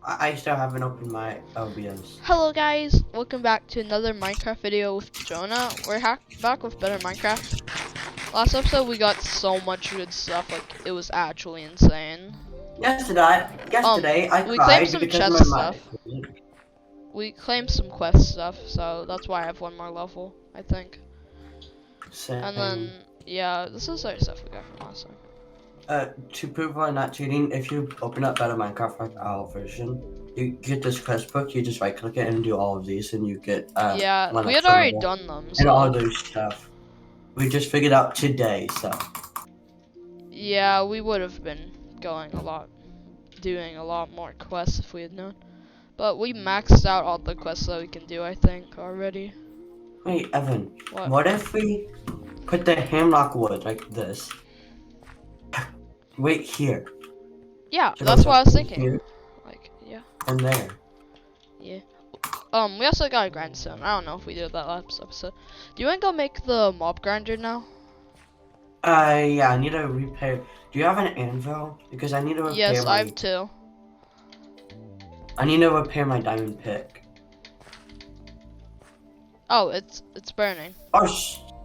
I still haven't opened my OBS. Hello guys, welcome back to another Minecraft video with Jonah. We're back with better Minecraft. Last episode we got so much good stuff, like it was actually insane. Yesterday I We claimed cried some because chest my stuff. mic. We claimed some quest stuff, so that's why I have one more level, I think. And Same. then, yeah, this is our stuff we got from last time. To prove I'm not cheating, if you open up Better Minecraft like our version, you get this quest book. You just right click it and do all of these, and you get Yeah, one we had extra already level done them, and all so. those stuff. We just figured out today, so. Yeah, we would have been doing a lot more quests if we had known. But we maxed out all the quests that we can do, I think, already. Wait, Evan. What? What if we put the hemlock wood like this? Wait here. Yeah, So it that's goes what I like was thinking. here Like, yeah. and there. Yeah. We also got a grindstone. I don't know if we did that last episode. Do you want to go make the mob grinder now? Yeah, I need to repair. Do you have an anvil? Because I need to repair Yes, I my. have two. I need to repair my diamond pick. Oh, it's burning. Or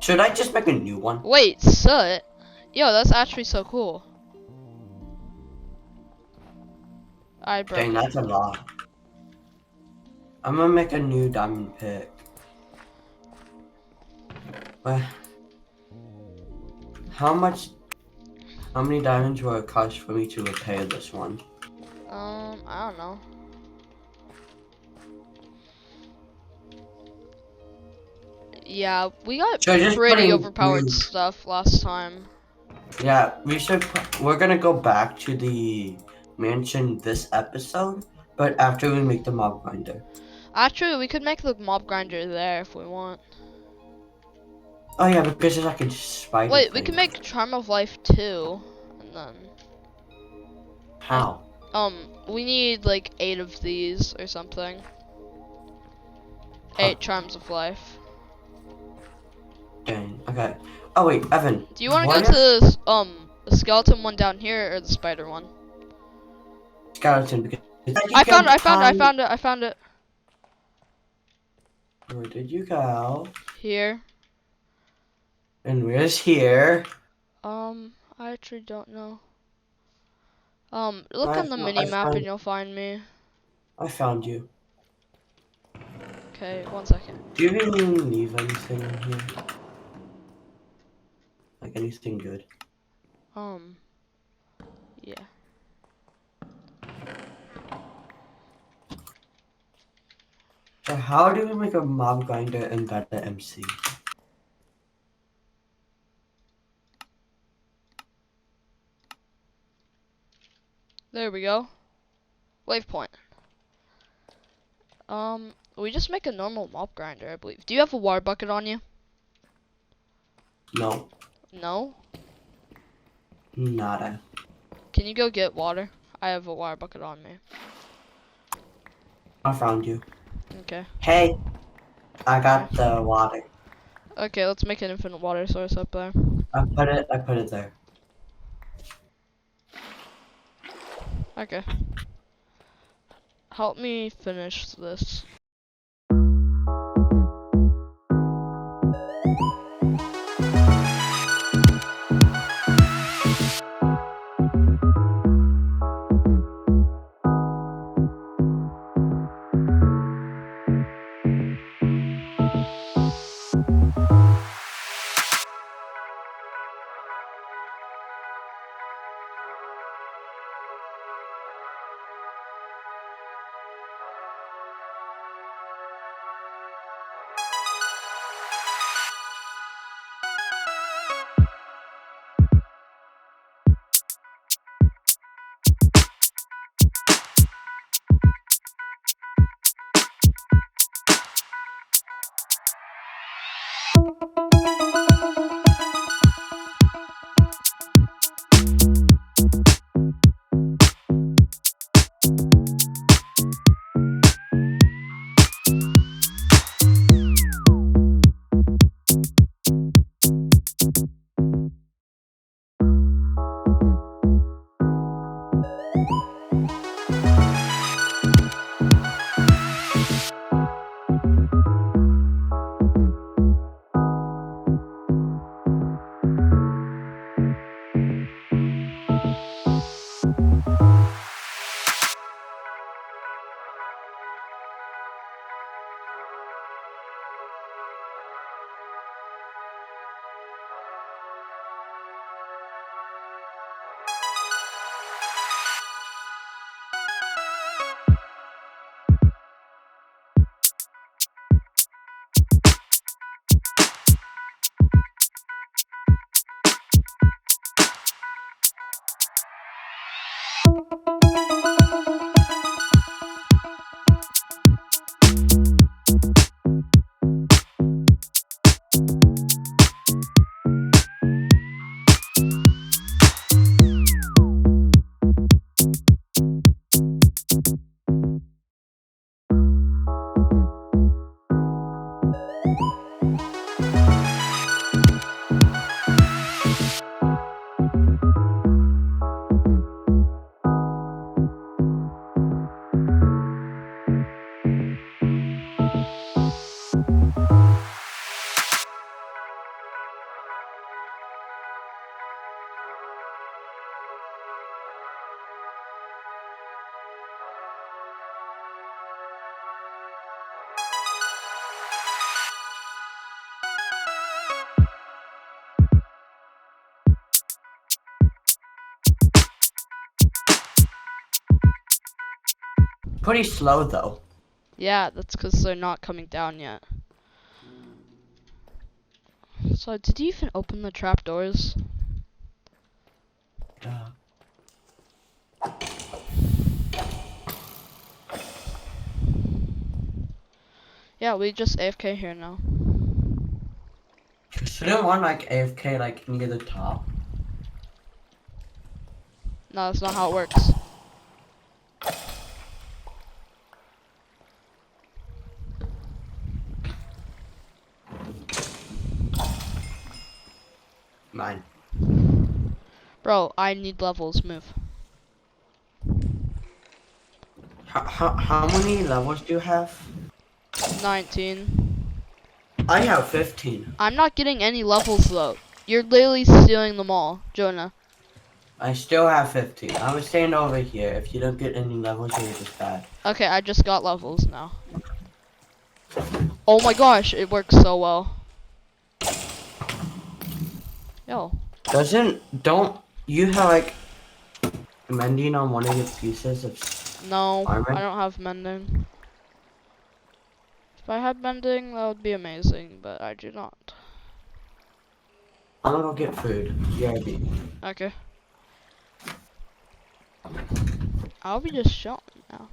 should I just make a new one? Wait, soot? Yo, that's actually so cool. I broke Dang, it. that's a lot. I'm gonna make a new diamond pick. But how much? How many diamonds will it cost for me to repair this one? I don't know. Yeah, we got Should I just put pretty in overpowered stuff last time. Yeah, we should. We're gonna go back to the mansion this episode, but after we make the mob grinder. Actually, we could make the mob grinder there if we want. Oh yeah, because there's like a spider Wait, we thing. can make Charm of Life too, and then How? we need like 8 of these or something. 8 Charms of Life. Dang. Okay. Oh wait, Evan. Do you want to what go if to the skeleton one down here or the spider one? skeleton? Because I found it. Where did you go? Here. And where's here? I actually don't know. Look on the I mini map and found. you'll find me. I found you. Okay, 1 second. Do you even leave anything in here? Like anything good? Yeah. So how do we make a mob grinder in Beta MC? There we go. Waypoint. We just make a normal mob grinder, I believe. Do you have a water bucket on you? No, No? nada. Can you go get water? I have a water bucket on me. I found you. Okay. Hey, I got the water. Okay, let's make an infinite water source up there. I put it there. Okay. Help me finish this. pretty slow though. Yeah, that's because they're not coming down yet. So, did you even open the trapdoors? Uh, Yeah, we just AFK here now. shouldn't one like AFK like near the top? No, that's not how it works. Mine. Bro, I need levels. Move. How many levels do you have? 19. I have 15. I'm not getting any levels though. You're literally stealing them all, Jonah. I still have 15. I was staying over here. If you don't get any levels, you're just bad. Okay, I just got levels now. Oh my gosh, it works so well. Yo. Don't you have like mending on one of your pieces of No, armor? I don't have mending. If I had mending, that would be amazing, but I do not. I'm gonna go get food. BRB. Okay. I'll be just shot now.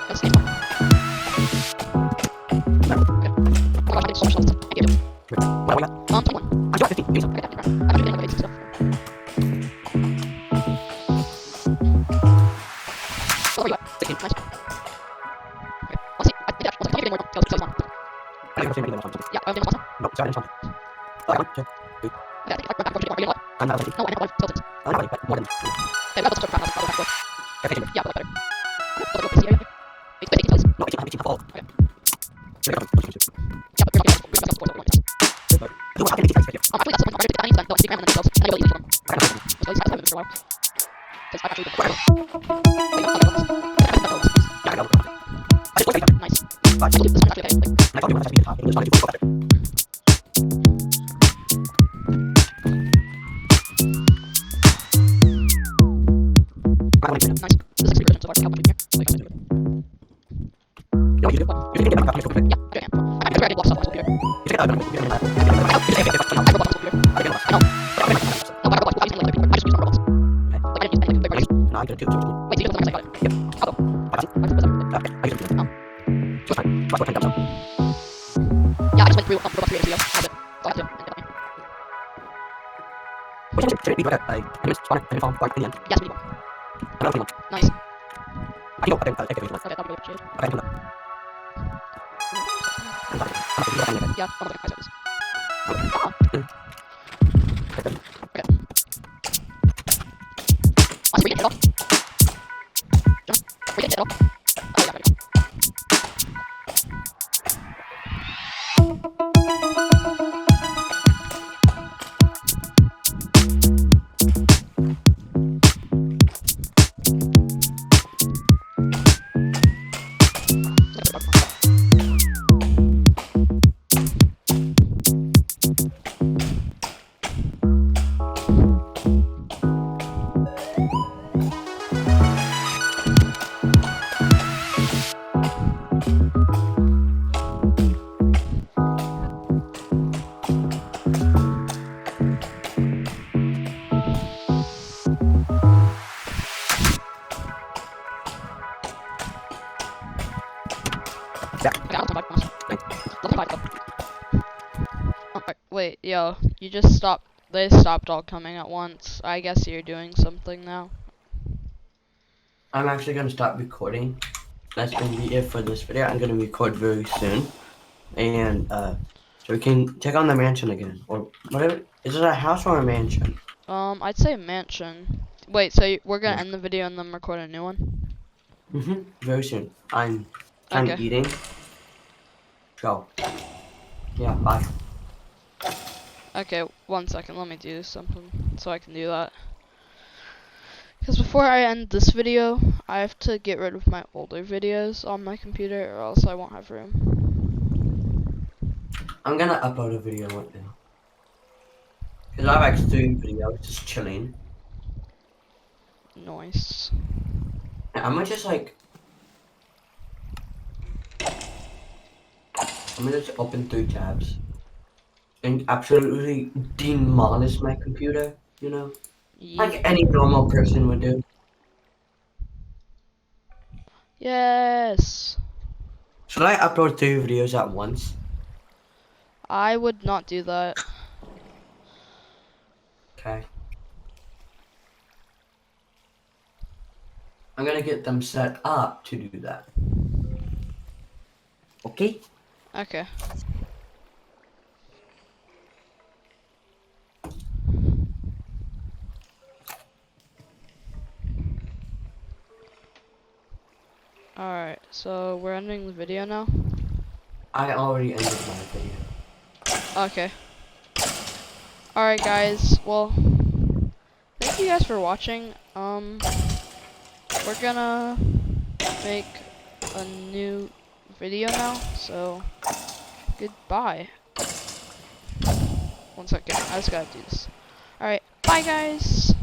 That's it. Okay. So much levels. Thank you. 21. I got 15. Give me some. Okay, I'm doing the basic stuff. Oh, where you at? 16. Nice. Okay. Let's see. I did actually. One second. Can you get more? Tell us one. I think I'm saying something. Yeah, I'm doing one. No, sorry, I didn't want. I got 1, 2, 3. Okay, I think I'm going to get more. I'm not ready. No, I know one. Tilted. I'm not ready, but more than. Okay, let's start back. I'll go back. Okay, thank you. Yeah, better. Go, go, see, wait, 18, please. No, 18, I'm 18, I'm old. Okay. Here we go. Yeah, but we're gonna get the score. Do what? How can I get right here? Actually, that's something I'm gonna do. I need to go Instagram and then themselves. And then you'll eat them. So at least I haven't for a while. Because I've actually been. Wait, Yeah, I got it. I just want to nice. But This one's actually okay. I thought you were going to be talking. I just wanted to go better. I want to Nice. This is 60% so far. How much in here? So I can do it. You know what you do? You can get back up here. Yeah, okay. I can block stuff also here. You just get out of it. I can block stuff also here. I know. No, I can block. I use like I just use normal blocks. Like I didn't use anything big. No, I did it too. Wait, you do it? I got it. Yep. I'll go. Okay, I use it. So it's fine. Watch what time comes. Yeah, I just went through robot 3 ACO. I did. So I have to. Which should it be better? Like, I just spawn it and then fall right in the end. Yes, we need one. I don't think Nice. I can go. I can take it. Okay, that'll be appreciated. Okay, I'm gonna. Yeah, I'll look at my service. Ah. Okay. Honestly, we didn't hit it off. Jump. We didn't hit it off. Oh, yeah, right. Okay, I'll come back. Level 5 though. Oh, wait, yo, you just stopped. They stopped all coming at once. I guess you're doing something now. I'm actually gonna stop recording. That's gonna be it for this video. I'm gonna record very soon, and so we can check on the mansion again, or whatever. Is it a house or a mansion? I'd say mansion. Wait, so we're gonna end the video and then record a new one? Very soon. I'm Okay. eating. So, yeah, bye. Okay, 1 second. Let me do something so I can do that. Because before I end this video, I have to get rid of my older videos on my computer, or else I won't have room. I'm gonna upload a video right now. Because I have like 3 videos just chilling. Nice. And I'm gonna just like, I'm gonna just open 3 tabs. And absolutely demolish my computer, you know? Like Yeet. any normal person would do. Yes. Should I upload 3 videos at once? I would not do that. Okay. I'm gonna get them set up to do that. Okay? Okay. Alright, so we're ending the video now? I already ended my video. Okay. Alright guys, well, thank you guys for watching. We're gonna make a new video now, so goodbye. 1 second, I just gotta do this. Alright, bye guys!